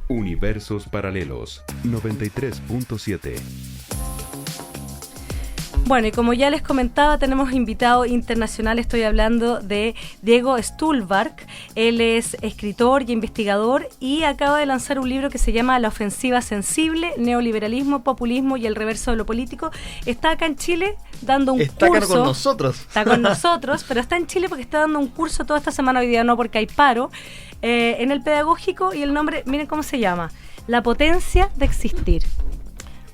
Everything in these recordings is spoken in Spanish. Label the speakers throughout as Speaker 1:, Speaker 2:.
Speaker 1: Universos Paralelos 93.7.
Speaker 2: Bueno, y como ya les comentaba, tenemos invitado internacional. Estoy hablando de Diego Stulbarg. Él es escritor y investigador y acaba de lanzar un libro que se llama La ofensiva sensible, neoliberalismo, populismo y el reverso de lo político. Está acá en Chile dando un curso.
Speaker 3: Está acá con nosotros.
Speaker 2: Está con nosotros, pero está en Chile porque está dando un curso toda esta semana. Hoy día no, porque hay paro, en el pedagógico, y el nombre, miren cómo se llama: La potencia de existir.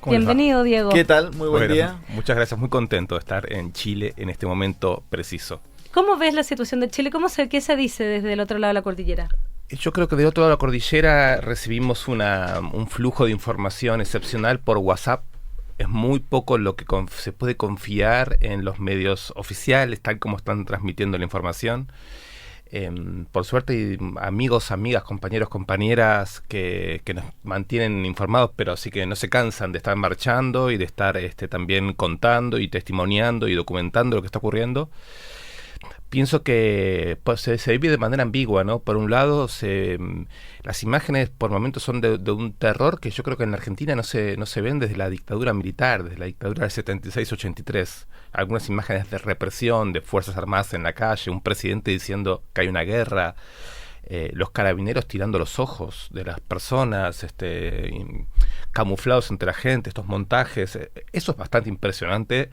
Speaker 2: Bienvenido, Diego.
Speaker 3: ¿Qué tal? Muy buen día.
Speaker 4: Muchas gracias, muy contento de estar en Chile en este momento preciso.
Speaker 2: ¿Cómo ves la situación de Chile? ¿Qué se dice desde el otro lado de la cordillera?
Speaker 4: Yo creo que del otro lado de la cordillera recibimos un flujo de información excepcional por WhatsApp. Es muy poco lo que se puede confiar en los medios oficiales, tal como están transmitiendo la información. Por suerte hay amigos, amigas, compañeros, compañeras que nos mantienen informados, pero sí que no se cansan de estar marchando y de estar también contando y testimoniando y documentando lo que está ocurriendo. Pienso que pues, se vive de manera ambigua, ¿no? Por un lado, las imágenes por momentos son de un terror que yo creo que en la Argentina no se ven desde la dictadura militar, desde la dictadura del 76-83. Algunas imágenes de represión, de fuerzas armadas en la calle, un presidente diciendo que hay una guerra, los carabineros tirando los ojos de las personas, camuflados entre la gente, estos montajes. Eso es bastante impresionante.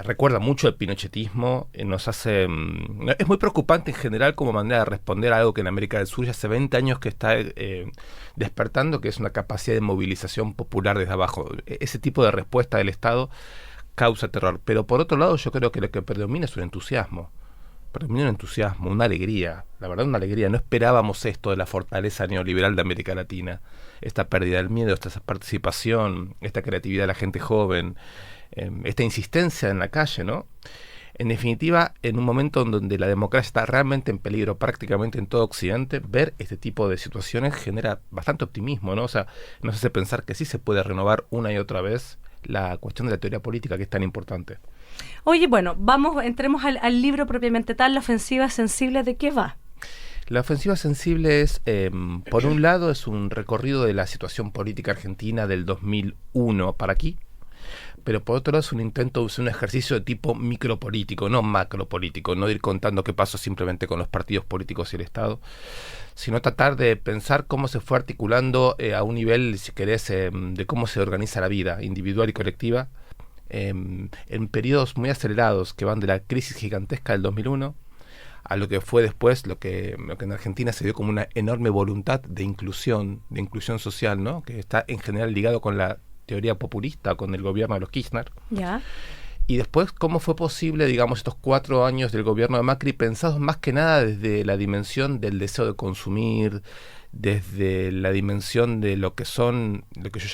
Speaker 4: Recuerda mucho el pinochetismo, es muy preocupante en general como manera de responder a algo que en América del Sur ya hace 20 años que está despertando, que es una capacidad de movilización popular desde abajo. Ese tipo de respuesta del Estado causa terror, pero por otro lado yo creo que lo que predomina es un entusiasmo, una alegría, la verdad una alegría. No esperábamos esto de la fortaleza neoliberal de América Latina, esta pérdida del miedo, esta participación, esta creatividad de la gente joven, esta insistencia en la calle, ¿no? En definitiva, en un momento en donde la democracia está realmente en peligro prácticamente en todo Occidente, ver este tipo de situaciones genera bastante optimismo, ¿no? O sea, nos hace pensar que sí se puede renovar una y otra vez la cuestión de la teoría política, que es tan importante.
Speaker 2: Oye, bueno, entremos al libro propiamente tal, La ofensiva sensible. ¿De qué va?
Speaker 4: La ofensiva sensible es, por un lado, es un recorrido de la situación política argentina del 2001 para aquí, pero por otro lado es un intento de un ejercicio de tipo micropolítico, no macropolítico, no ir contando qué pasó simplemente con los partidos políticos y el Estado, sino tratar de pensar cómo se fue articulando a un nivel, si querés, de cómo se organiza la vida individual y colectiva, en periodos muy acelerados que van de la crisis gigantesca del 2001 a lo que fue después, lo que en Argentina se dio como una enorme voluntad de inclusión social, ¿no? Que está en general ligado con la teoría populista, con el gobierno de los Kirchner.
Speaker 2: Ya.
Speaker 4: Y después, ¿cómo fue posible, digamos, estos 4 años del gobierno de Macri pensados más que nada desde la dimensión del deseo de consumir, desde la dimensión de lo que yo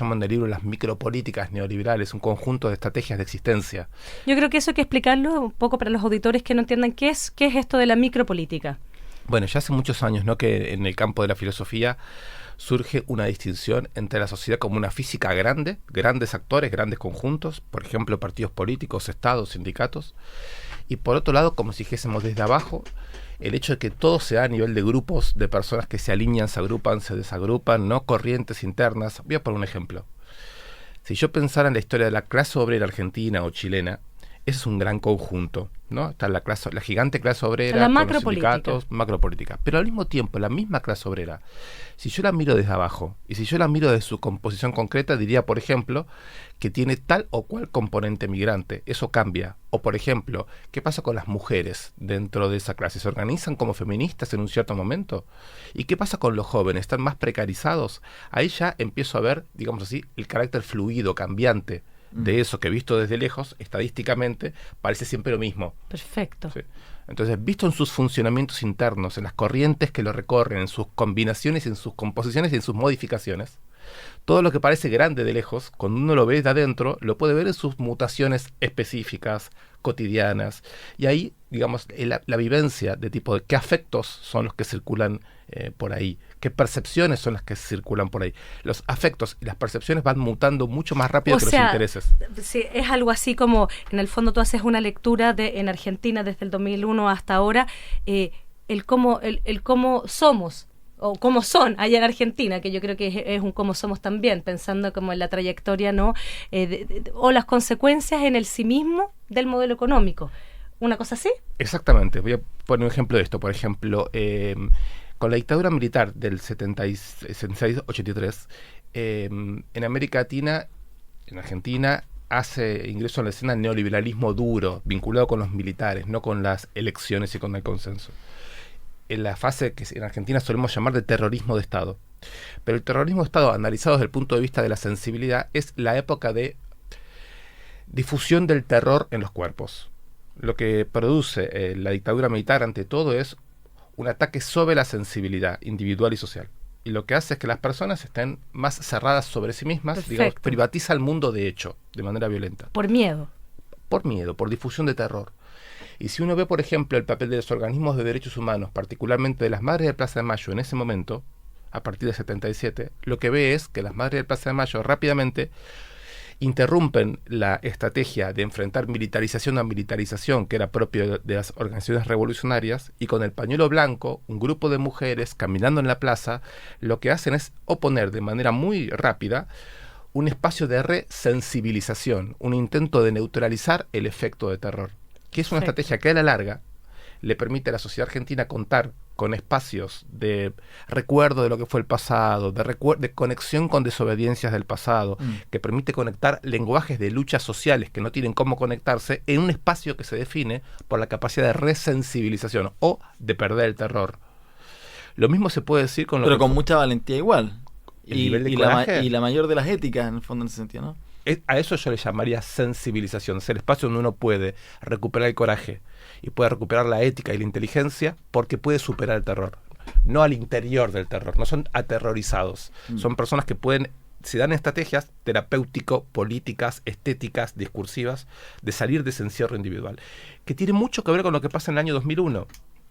Speaker 4: llamo en el libro las micropolíticas neoliberales, un conjunto de estrategias de existencia?
Speaker 2: Yo creo que eso hay que explicarlo un poco para los auditores que no entiendan qué es esto de la micropolítica.
Speaker 4: Bueno, ya hace muchos años, ¿no?, que en el campo de la filosofía surge una distinción entre la sociedad como una física grande, grandes actores, grandes conjuntos, por ejemplo, partidos políticos, estados, sindicatos, y por otro lado, como si dijésemos desde abajo, el hecho de que todo se da a nivel de grupos de personas que se alinean, se agrupan, se desagrupan, no corrientes internas. Voy a poner un ejemplo. Si yo pensara en la historia de la clase obrera argentina o chilena, ese es un gran conjunto, ¿no? Está la gigante clase obrera,
Speaker 2: la
Speaker 4: con los sindicatos, macropolítica. Pero al mismo tiempo, la misma clase obrera, si yo la miro desde abajo y si yo la miro de su composición concreta, diría, por ejemplo, que tiene tal o cual componente migrante. Eso cambia. O, por ejemplo, ¿qué pasa con las mujeres dentro de esa clase? ¿Se organizan como feministas en un cierto momento? ¿Y qué pasa con los jóvenes? ¿Están más precarizados? Ahí ya empiezo a ver, digamos así, el carácter fluido, cambiante de eso que visto desde lejos, estadísticamente, parece siempre lo mismo.
Speaker 2: Perfecto.
Speaker 4: Sí. Entonces, visto en sus funcionamientos internos, en las corrientes que lo recorren, en sus combinaciones, en sus composiciones y en sus modificaciones, todo lo que parece grande de lejos, cuando uno lo ve de adentro, lo puede ver en sus mutaciones específicas, cotidianas, y ahí, digamos, la vivencia de tipo de qué afectos son los que circulan por ahí, qué percepciones son las que circulan por ahí. Los afectos y las percepciones van mutando mucho más rápido que los intereses.
Speaker 2: Sí, es algo así como, en el fondo tú haces una lectura en Argentina desde el 2001 hasta ahora, el cómo somos. o cómo son allá en Argentina, que yo creo que es un cómo somos también, pensando como en la trayectoria, ¿no? O las consecuencias en el sí mismo del modelo económico. ¿Una cosa así?
Speaker 4: Exactamente. Voy a poner un ejemplo de esto. Por ejemplo, con la dictadura militar del 76-83, en América Latina, en Argentina, hace ingreso a la escena el neoliberalismo duro, vinculado con los militares, no con las elecciones y con el consenso. En la fase que en Argentina solemos llamar de terrorismo de Estado. Pero el terrorismo de Estado, analizado desde el punto de vista de la sensibilidad, es la época de difusión del terror en los cuerpos. Lo que produce la dictadura militar, ante todo, es un ataque sobre la sensibilidad individual y social. Y lo que hace es que las personas estén más cerradas sobre sí mismas, digamos, privatiza el mundo de hecho, de manera violenta.
Speaker 2: Por miedo.
Speaker 4: Por miedo, por difusión de terror. Y si uno ve, por ejemplo, el papel de los organismos de derechos humanos, particularmente de las Madres de Plaza de Mayo en ese momento, a partir de 77, lo que ve es que las Madres de Plaza de Mayo rápidamente interrumpen la estrategia de enfrentar militarización a militarización que era propio de las organizaciones revolucionarias, y con el pañuelo blanco, un grupo de mujeres caminando en la plaza, lo que hacen es oponer de manera muy rápida un espacio de resensibilización, un intento de neutralizar el efecto de terror, que es una estrategia que a la larga le permite a la sociedad argentina contar con espacios de recuerdo de lo que fue el pasado, de conexión con desobediencias del pasado, que permite conectar lenguajes de luchas sociales que no tienen cómo conectarse en un espacio que se define por la capacidad de resensibilización o de perder el terror. Lo mismo se puede decir con lo
Speaker 3: Pero
Speaker 4: que
Speaker 3: con mucha valentía igual.
Speaker 4: Y
Speaker 3: La mayor de las éticas, en el fondo, en ese sentido, ¿no?
Speaker 4: A eso yo le llamaría sensibilización. Es el espacio donde uno puede recuperar el coraje y puede recuperar la ética y la inteligencia porque puede superar el terror. No al interior del terror, no son aterrorizados. Son personas que se dan estrategias terapéutico-políticas, estéticas, discursivas, de salir de ese encierro individual, que tiene mucho que ver con lo que pasa en el año 2001.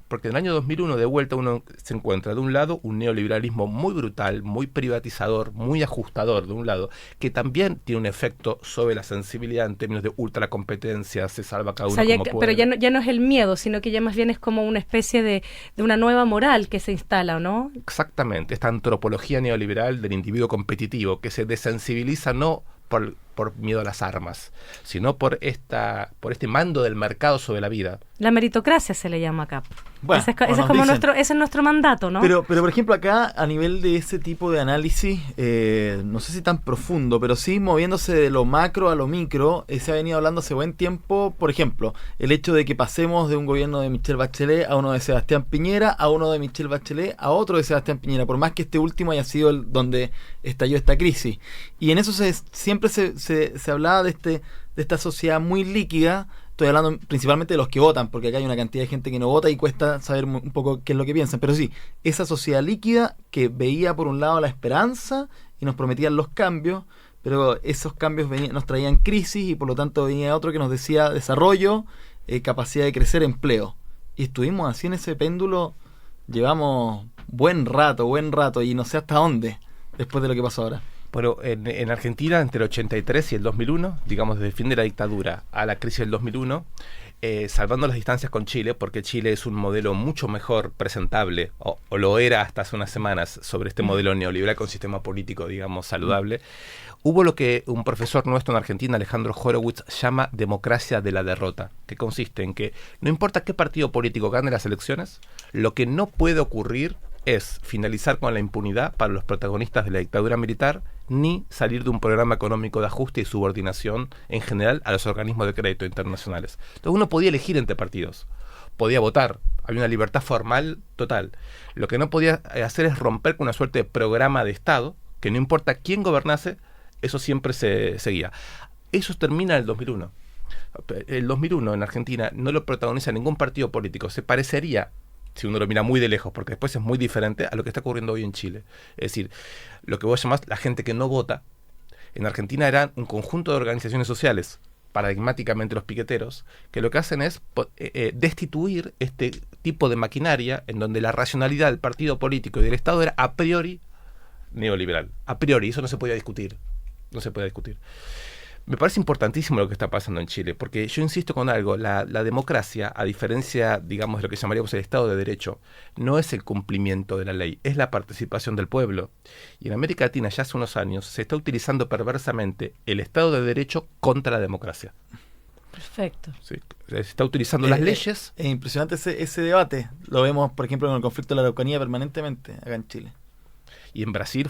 Speaker 4: Porque en el año 2001, de vuelta, uno se encuentra, de un lado, un neoliberalismo muy brutal, muy privatizador, muy ajustador, de un lado, que también tiene un efecto sobre la sensibilidad en términos de ultracompetencia, se salva cada uno como puede.
Speaker 2: Pero ya no es el miedo, sino que ya más bien es como una especie de una nueva moral que se instala, ¿o no?
Speaker 4: Exactamente, esta antropología neoliberal del individuo competitivo, que se desensibiliza no por miedo a las armas, sino por este mando del mercado sobre la vida.
Speaker 2: La meritocracia se le llama acá.
Speaker 3: Bueno,
Speaker 2: ese es como ese es nuestro mandato, ¿no?
Speaker 3: Pero por ejemplo, acá, a nivel de ese tipo de análisis, no sé si tan profundo, pero sí moviéndose de lo macro a lo micro, se ha venido hablando hace buen tiempo, por ejemplo, el hecho de que pasemos de un gobierno de Michelle Bachelet a uno de Sebastián Piñera, a uno de Michelle Bachelet a otro de Sebastián Piñera, por más que este último haya sido el donde estalló esta crisis. Y en eso siempre se hablaba de esta sociedad muy líquida. Estoy hablando principalmente de los que votan, porque acá hay una cantidad de gente que no vota y cuesta saber un poco qué es lo que piensan. Pero sí, esa sociedad líquida que veía por un lado la esperanza y nos prometían los cambios, pero esos cambios nos traían crisis y por lo tanto venía otro que nos decía desarrollo, capacidad de crecer, empleo. Y estuvimos así en ese péndulo, llevamos buen rato y no sé hasta dónde después de lo que pasó ahora.
Speaker 4: Bueno, en Argentina, entre el 83 y el 2001, digamos desde el fin de la dictadura a la crisis del 2001, salvando las distancias con Chile, porque Chile es un modelo mucho mejor presentable, o lo era hasta hace unas semanas, sobre este modelo neoliberal con sistema político, digamos, saludable, hubo lo que un profesor nuestro en Argentina, Alejandro Horowitz, llama democracia de la derrota, que consiste en que no importa qué partido político gane las elecciones, lo que no puede ocurrir es finalizar con la impunidad para los protagonistas de la dictadura militar, ni salir de un programa económico de ajuste y subordinación en general a los organismos de crédito internacionales. Entonces uno podía elegir entre partidos, podía votar, había una libertad formal total. Lo que no podía hacer es romper con una suerte de programa de Estado, que no importa quién gobernase, eso siempre se seguía. Eso termina en el 2001. El 2001 en Argentina no lo protagoniza ningún partido político, se parecería, si uno lo mira muy de lejos, porque después es muy diferente a lo que está ocurriendo hoy en Chile. Es decir, lo que vos llamás la gente que no vota, en Argentina eran un conjunto de organizaciones sociales, paradigmáticamente los piqueteros, que lo que hacen es destituir este tipo de maquinaria en donde la racionalidad del partido político y del Estado era a priori neoliberal. A priori, eso no se podía discutir. No se podía discutir. Me parece importantísimo lo que está pasando en Chile, porque yo insisto con algo, la democracia, a diferencia, digamos, de lo que llamaríamos el Estado de Derecho, no es el cumplimiento de la ley, es la participación del pueblo. Y en América Latina ya hace unos años se está utilizando perversamente el Estado de Derecho contra la democracia.
Speaker 2: Perfecto.
Speaker 4: Sí, se está utilizando las leyes.
Speaker 3: Es impresionante ese debate. Lo vemos, por ejemplo, en el conflicto de la Araucanía permanentemente acá en Chile.
Speaker 4: Y en Brasil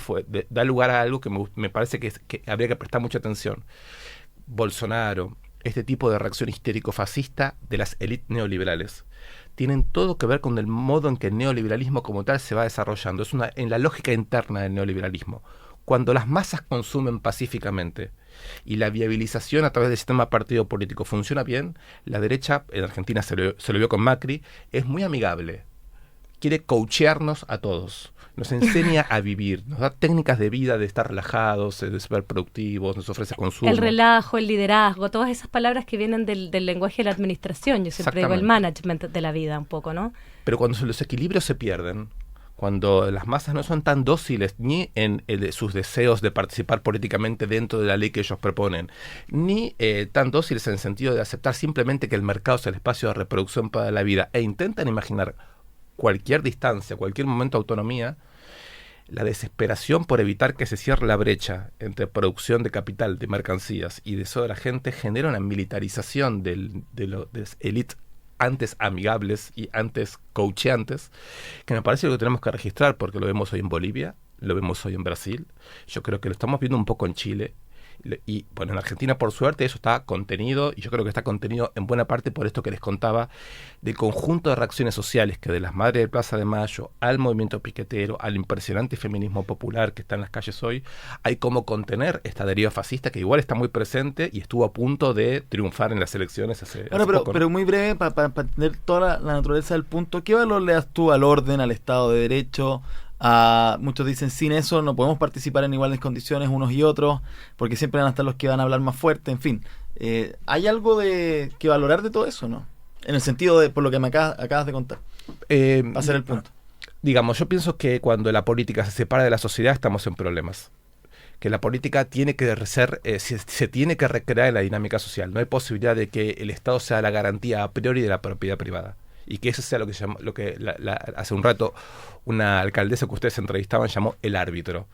Speaker 4: da lugar a algo que me parece que habría que prestar mucha atención. Bolsonaro, este tipo de reacción histérico-fascista de las élites neoliberales, tienen todo que ver con el modo en que el neoliberalismo como tal se va desarrollando. Es en la lógica interna del neoliberalismo. Cuando las masas consumen pacíficamente y la viabilización a través del sistema partido político funciona bien, la derecha, en Argentina se lo vio con Macri, es muy amigable. Quiere coachearnos a todos. Nos enseña a vivir, nos da técnicas de vida, de estar relajados, de ser productivos, nos ofrece consumo.
Speaker 2: El relajo, el liderazgo, todas esas palabras que vienen del lenguaje de la administración. Yo siempre digo el management de la vida un poco, ¿no?
Speaker 4: Pero cuando los equilibrios se pierden, cuando las masas no son tan dóciles ni en sus deseos de participar políticamente dentro de la ley que ellos proponen, ni tan dóciles en el sentido de aceptar simplemente que el mercado es el espacio de reproducción para la vida, e intentan imaginar cualquier distancia, cualquier momento de autonomía, la desesperación por evitar que se cierre la brecha entre producción de capital, de mercancías y deseo de la gente genera una militarización de las élites antes amigables y antes coacheantes, que me parece que lo tenemos que registrar, porque lo vemos hoy en Bolivia, lo vemos hoy en Brasil, yo creo que lo estamos viendo un poco en Chile, y bueno, en Argentina por suerte eso está contenido, y yo creo que está contenido en buena parte por esto que les contaba, del conjunto de reacciones sociales que de las madres de Plaza de Mayo al movimiento piquetero, al impresionante feminismo popular que está en las calles hoy, hay como contener esta deriva fascista que igual está muy presente y estuvo a punto de triunfar en las elecciones hace poco, ¿no?
Speaker 3: Pero muy breve, para entender toda la naturaleza del punto, ¿qué valor le das tú al orden, al Estado de Derecho? Muchos dicen, sin eso no podemos participar en iguales condiciones unos y otros, porque siempre van a estar los que van a hablar más fuerte, en fin. ¿Hay algo que valorar de todo eso, no? En el sentido de, por lo que me acabas de contar. Va a ser el punto.
Speaker 4: Digamos, yo pienso que cuando la política se separa de la sociedad estamos en problemas. Que la política tiene que ser, se tiene que recrear en la dinámica social. No hay posibilidad de que el Estado sea la garantía a priori de la propiedad privada. Y que eso sea lo que hace un rato una alcaldesa que ustedes entrevistaban llamó el árbitro.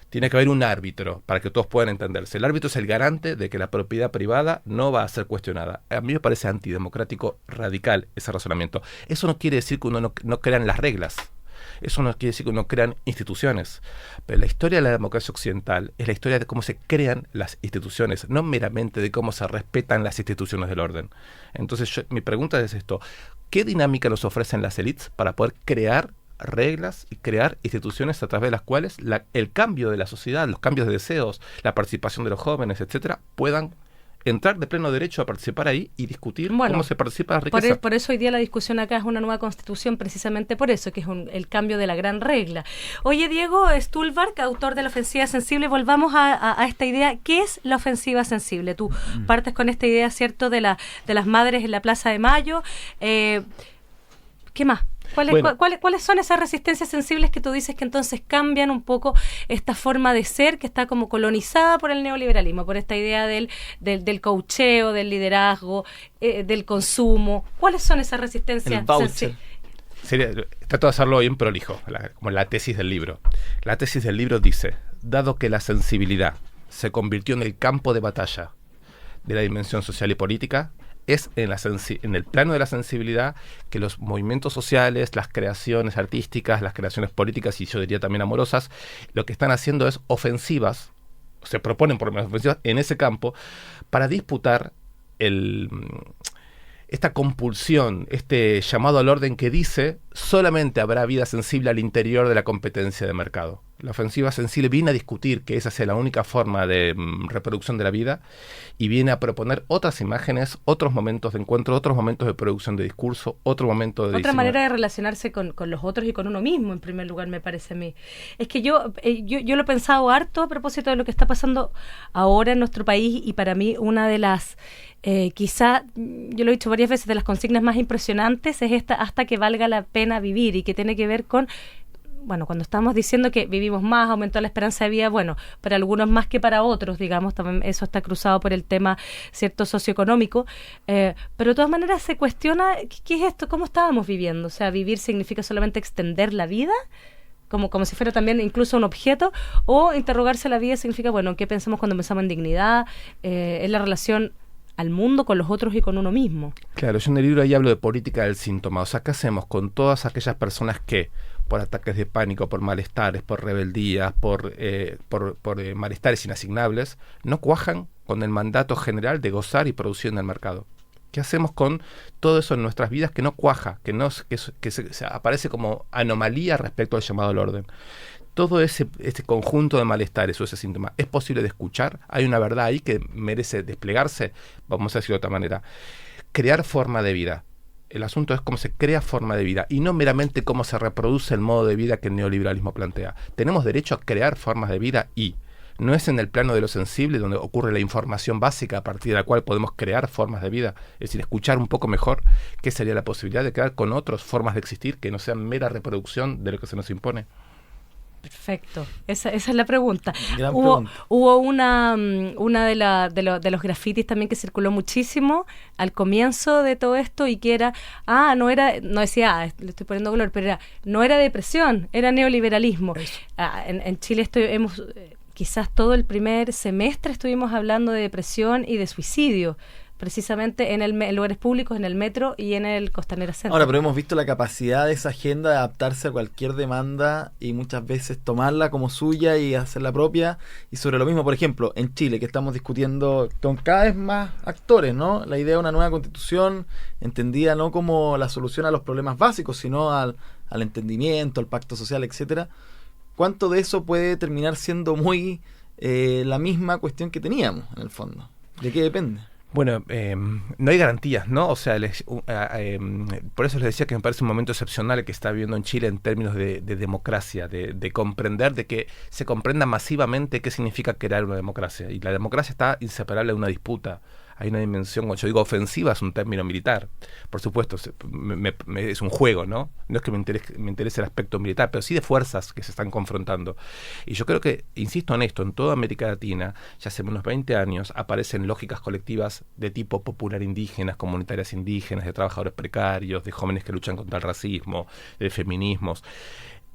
Speaker 4: Tiene que haber un árbitro para que todos puedan entenderse. El árbitro es el garante de que la propiedad privada no va a ser cuestionada. A mí me parece antidemocrático radical ese razonamiento. Eso no quiere decir que uno no crean las reglas. Eso no quiere decir que no crean instituciones. Pero la historia de la democracia occidental es la historia de cómo se crean las instituciones, no meramente de cómo se respetan las instituciones del orden. Entonces mi pregunta es esto: ¿qué dinámica nos ofrecen las élites para poder crear reglas y crear instituciones a través de las cuales el cambio de la sociedad, los cambios de deseos, la participación de los jóvenes, etcétera, puedan entrar de pleno derecho a participar ahí y discutir cómo se participa la riqueza?
Speaker 2: Por eso hoy día la discusión acá es una nueva constitución, precisamente por eso, que es el cambio de la gran regla. Oye, Diego Stulbark, autor de La Ofensiva Sensible, volvamos a esta idea. ¿Qué es la ofensiva sensible? Tú partes con esta idea, ¿cierto?, de las madres en la Plaza de Mayo. ¿Qué más? ¿Cuáles son esas resistencias sensibles que tú dices que entonces cambian un poco esta forma de ser que está como colonizada por el neoliberalismo, por esta idea del coacheo, del liderazgo, del consumo? ¿Cuáles son esas resistencias sensibles?
Speaker 4: Trato de hacerlo bien prolijo, como la tesis del libro. La tesis del libro dice: dado que la sensibilidad se convirtió en el campo de batalla de la dimensión social y política, es en el plano de la sensibilidad que los movimientos sociales, las creaciones artísticas, las creaciones políticas y yo diría también amorosas, lo que están haciendo es ofensivas, se proponen por lo menos ofensivas en ese campo para disputar esta compulsión, este llamado al orden que dice solamente habrá vida sensible al interior de la competencia de mercado. La ofensiva sensible viene a discutir que esa sea la única forma de reproducción de la vida y viene a proponer otras imágenes, otros momentos de encuentro, otros momentos de producción de discurso, otro momento de
Speaker 2: otra manera de relacionarse con los otros y con uno mismo, en primer lugar, me parece a mí. Es que yo lo he pensado harto a propósito de lo que está pasando ahora en nuestro país, y para mí una de las, quizá, yo lo he dicho varias veces, de las consignas más impresionantes es esta: hasta que valga la pena vivir, y que tiene que ver con bueno, cuando estamos diciendo que vivimos más, aumentó la esperanza de vida, bueno, para algunos más que para otros, digamos, también eso está cruzado por el tema, cierto, socioeconómico, pero de todas maneras se cuestiona, ¿qué es esto? ¿Cómo estábamos viviendo? O sea, ¿vivir significa solamente extender la vida? Como si fuera también incluso un objeto, o interrogarse la vida significa, bueno, ¿qué pensamos cuando pensamos en dignidad, en la relación al mundo, con los otros y con uno mismo?
Speaker 4: Claro, yo en el libro ahí hablo de política del síntoma, o sea, ¿qué hacemos con todas aquellas personas que, por ataques de pánico, por malestares, por rebeldías, por malestares inasignables, no cuajan con el mandato general de gozar y producir en el mercado? ¿Qué hacemos con todo eso en nuestras vidas que no cuaja, que se aparece como anomalía respecto al llamado al orden? Todo este conjunto de malestares o ese síntoma, ¿es posible de escuchar? ¿Hay una verdad ahí que merece desplegarse? Vamos a decirlo de otra manera. Crear forma de vida. El asunto es cómo se crea forma de vida y no meramente cómo se reproduce el modo de vida que el neoliberalismo plantea. Tenemos derecho a crear formas de vida y no es en el plano de lo sensible donde ocurre la información básica a partir de la cual podemos crear formas de vida, es decir, escuchar un poco mejor qué sería la posibilidad de crear con otros formas de existir que no sean mera reproducción de lo que se nos impone.
Speaker 2: Perfecto, esa es la pregunta.
Speaker 3: Pregunta.
Speaker 2: Hubo una de los grafitis también que circuló muchísimo al comienzo de todo esto y que era, no decía, le estoy poniendo color, pero era, no era depresión, era neoliberalismo. En Chile hemos quizás todo el primer semestre estuvimos hablando de depresión y de suicidio, precisamente en lugares públicos, en el metro y en el Costanera Center.
Speaker 3: Ahora, pero hemos visto la capacidad de esa agenda de adaptarse a cualquier demanda y muchas veces tomarla como suya y hacerla propia. Y sobre lo mismo, por ejemplo, en Chile, que estamos discutiendo con cada vez más actores, ¿no? La idea de una nueva constitución entendida no como la solución a los problemas básicos, sino al entendimiento, al pacto social, etcétera. ¿Cuánto de eso puede terminar siendo muy la misma cuestión que teníamos, en el fondo? ¿De qué depende?
Speaker 4: Bueno, no hay garantías, ¿no? O sea, por eso les decía que me parece un momento excepcional el que está viviendo en Chile en términos de democracia, de comprender, de que se comprenda masivamente qué significa crear una democracia. Y la democracia está inseparable de una disputa. Hay una dimensión, cuando yo digo ofensiva, es un término militar. Por supuesto, es un juego, ¿no? No es que me interese el aspecto militar, pero sí de fuerzas que se están confrontando. Y yo creo que, insisto en esto, en toda América Latina, ya hace unos 20 años, aparecen lógicas colectivas de tipo popular indígenas, comunitarias indígenas, de trabajadores precarios, de jóvenes que luchan contra el racismo, de feminismos.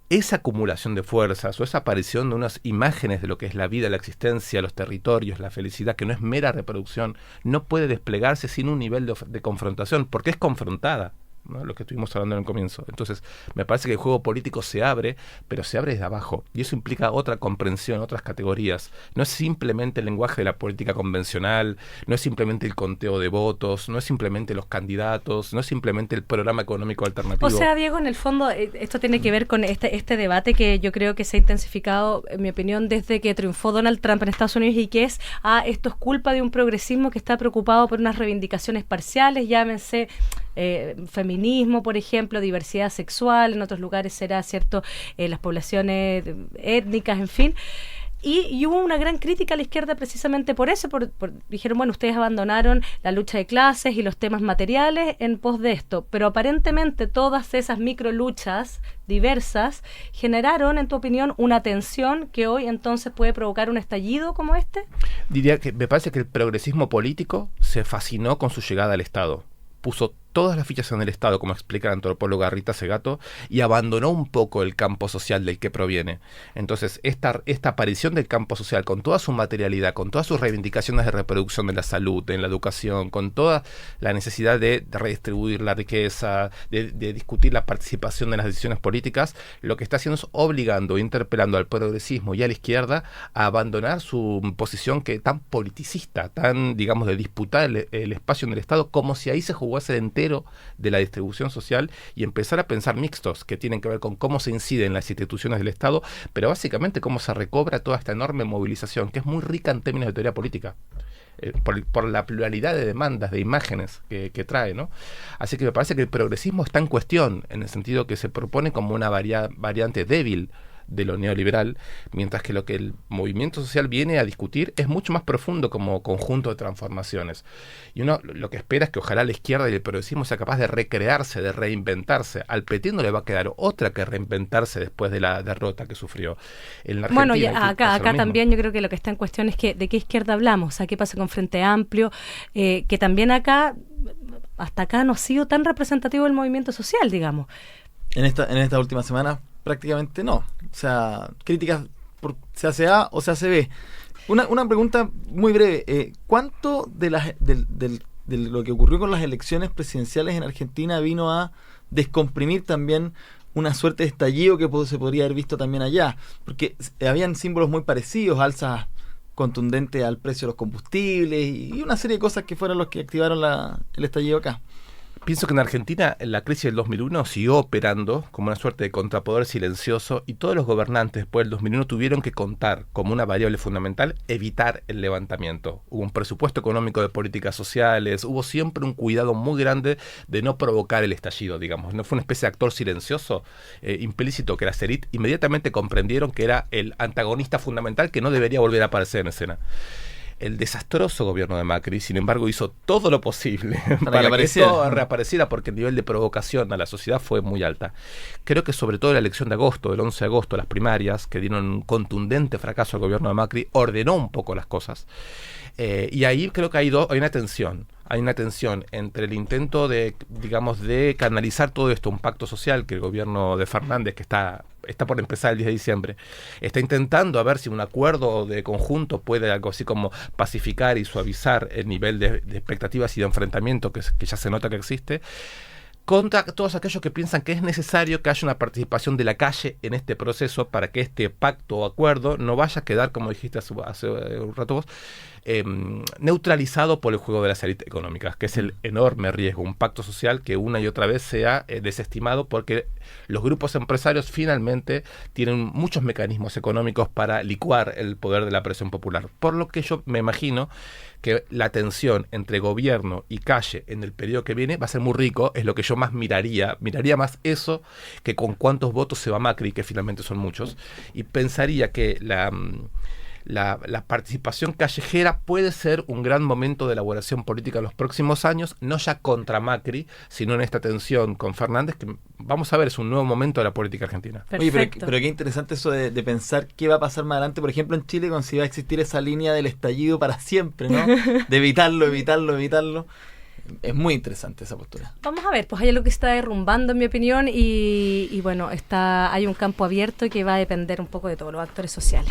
Speaker 4: Esa acumulación de fuerzas o esa aparición de unas imágenes de lo que es la vida, la existencia, los territorios, la felicidad, que no es mera reproducción, no puede desplegarse sin un nivel de confrontación, porque es confrontada, ¿no? Lo que estuvimos hablando en el comienzo. Entonces, me parece que el juego político se abre, pero se abre desde abajo, y eso implica otra comprensión, otras categorías. No es simplemente el lenguaje de la política convencional, no es simplemente el conteo de votos, no es simplemente los candidatos, no es simplemente el programa económico alternativo.
Speaker 2: O sea, Diego, en el fondo, esto tiene que ver con este debate que yo creo que se ha intensificado, en mi opinión, desde que triunfó Donald Trump en Estados Unidos, y que es, esto es culpa de un progresismo que está preocupado por unas reivindicaciones parciales, llámense feminismo, por ejemplo, diversidad sexual, en otros lugares será, ¿cierto?, las poblaciones étnicas, en fin. Y hubo una gran crítica a la izquierda precisamente por eso, dijeron, bueno, ustedes abandonaron la lucha de clases y los temas materiales en pos de esto, pero aparentemente todas esas microluchas diversas generaron, en tu opinión, una tensión que hoy entonces puede provocar un estallido como este.
Speaker 4: Diría que me parece que el progresismo político se fascinó con su llegada al Estado. Puso todas las fichas en el Estado, como explica el antropólogo Rita Segato, y abandonó un poco el campo social del que proviene. Entonces, esta aparición del campo social, con toda su materialidad, con todas sus reivindicaciones de reproducción de la salud, en la educación, con toda la necesidad de redistribuir la riqueza, de discutir la participación de las decisiones políticas, lo que está haciendo es obligando, interpelando al progresismo y a la izquierda a abandonar su posición que tan politicista, tan, digamos, de disputar el espacio en el Estado, como si ahí se jugase entero de la distribución social, y empezar a pensar mixtos que tienen que ver con cómo se incide en las instituciones del Estado, pero básicamente cómo se recobra toda esta enorme movilización, que es muy rica en términos de teoría política, por la pluralidad de demandas, de imágenes que trae, ¿no? Así que me parece que el progresismo está en cuestión, en el sentido que se propone como una variante débil de lo neoliberal, mientras que lo que el movimiento social viene a discutir es mucho más profundo como conjunto de transformaciones. Y uno lo que espera es que ojalá la izquierda y el progresismo sea capaz de recrearse, de reinventarse. Al PT no le va a quedar otra que reinventarse después de la derrota que sufrió. En la
Speaker 2: Bueno,
Speaker 4: Argentina,
Speaker 2: y acá también yo creo que lo que está en cuestión es que de qué izquierda hablamos, o sea, qué pasa con Frente Amplio, que también acá, hasta acá no ha sido tan representativo el movimiento social, digamos.
Speaker 3: En esta última semana prácticamente no. O sea, críticas por se hace A o se hace B. Una pregunta muy breve. ¿Cuánto de lo que ocurrió con las elecciones presidenciales en Argentina vino a descomprimir también una suerte de estallido que se podría haber visto también allá? Porque habían símbolos muy parecidos, alzas contundentes al precio de los combustibles y una serie de cosas que fueron los que activaron el estallido acá.
Speaker 4: Pienso que en Argentina la crisis del 2001 siguió operando como una suerte de contrapoder silencioso y todos los gobernantes después del 2001 tuvieron que contar como una variable fundamental evitar el levantamiento. Hubo un presupuesto económico de políticas sociales, hubo siempre un cuidado muy grande de no provocar el estallido, digamos. No fue una especie de actor silencioso, implícito, que las élites inmediatamente comprendieron que era el antagonista fundamental que no debería volver a aparecer en escena. El desastroso gobierno de Macri, sin embargo, hizo todo lo posible para que esto reapareciera, porque el nivel de provocación a la sociedad fue muy alta. Creo que sobre todo la elección de agosto, del 11 de agosto, las primarias, que dieron un contundente fracaso al gobierno de Macri, ordenó un poco las cosas. Y ahí creo que hay una tensión. Hay una tensión entre el intento de canalizar todo esto, un pacto social que el gobierno de Fernández, que está por empezar el 10 de diciembre, está intentando a ver si un acuerdo de conjunto puede algo así como pacificar y suavizar el nivel de expectativas y de enfrentamiento que ya se nota que existe, contra todos aquellos que piensan que es necesario que haya una participación de la calle en este proceso para que este pacto o acuerdo no vaya a quedar, como dijiste hace un rato vos, neutralizado por el juego de las élites económicas, que es el enorme riesgo, un pacto social que una y otra vez sea desestimado porque los grupos empresarios finalmente tienen muchos mecanismos económicos para licuar el poder de la presión popular. Por lo que yo me imagino que la tensión entre gobierno y calle en el periodo que viene va a ser muy rico, es lo que yo más miraría más eso que con cuántos votos se va Macri, que finalmente son muchos, y pensaría que la participación callejera puede ser un gran momento de elaboración política en los próximos años, no ya contra Macri, sino en esta tensión con Fernández, que vamos a ver, es un nuevo momento de la política argentina.
Speaker 3: Perfecto. Oye, pero qué interesante eso de pensar qué va a pasar más adelante, por ejemplo en Chile, con si va a existir esa línea del estallido para siempre, ¿no? De evitarlo. Es muy interesante esa postura.
Speaker 2: Vamos a ver, pues hay algo que está derrumbando, en mi opinión, y bueno, hay un campo abierto que va a depender un poco de todos los actores sociales.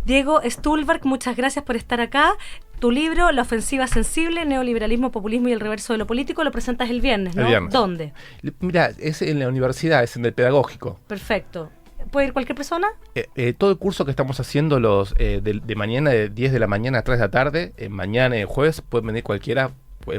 Speaker 2: Diego Stulbark, muchas gracias por estar acá. Tu libro, La ofensiva sensible, neoliberalismo, populismo y el reverso de lo político, lo presentas el viernes, ¿no?
Speaker 4: El viernes.
Speaker 2: ¿Dónde?
Speaker 4: Mira, es en la universidad, es en el pedagógico.
Speaker 2: Perfecto. ¿Puede ir cualquier persona?
Speaker 4: Todo el curso que estamos haciendo de mañana, de 10 de la mañana a 3 de la tarde, mañana y jueves, puede venir cualquiera,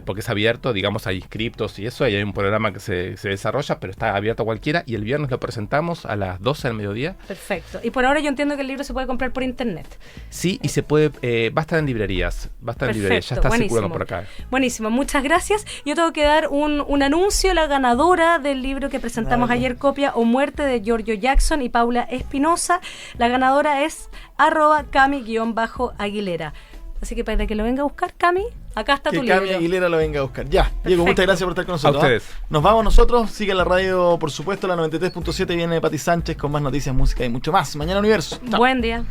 Speaker 4: porque es abierto, digamos, hay inscriptos y eso, y hay un programa que se desarrolla, pero está abierto a cualquiera, y el viernes lo presentamos a las 12 del mediodía.
Speaker 2: Perfecto. Y por ahora yo entiendo que el libro se puede comprar por internet.
Speaker 4: Sí, y se puede, va a estar en librerías, ya está
Speaker 2: buenísimo.
Speaker 4: circulando por acá.
Speaker 2: Buenísimo, muchas gracias. Yo tengo que dar un anuncio. La ganadora del libro que presentamos ayer, Copia o Muerte, de Giorgio Jackson y Paula Espinosa, la ganadora es @Cami_Aguilera. Así que para que lo venga a buscar, Cami, acá está tu libro.
Speaker 3: Que Cami Aguilera lo venga a buscar. Ya, Diego, muchas gracias por estar con nosotros.
Speaker 4: A ustedes.
Speaker 3: Nos vamos nosotros. Sigue la radio, por supuesto, la 93.7. Viene Pati Sánchez con más noticias, música y mucho más. Mañana Universo. Chao.
Speaker 2: Buen día.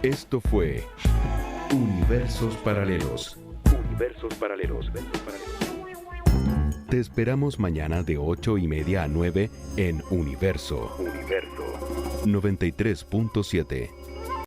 Speaker 1: Esto fue Universos Paralelos. Te esperamos mañana de 8:30 a 9 en Universo 93.7.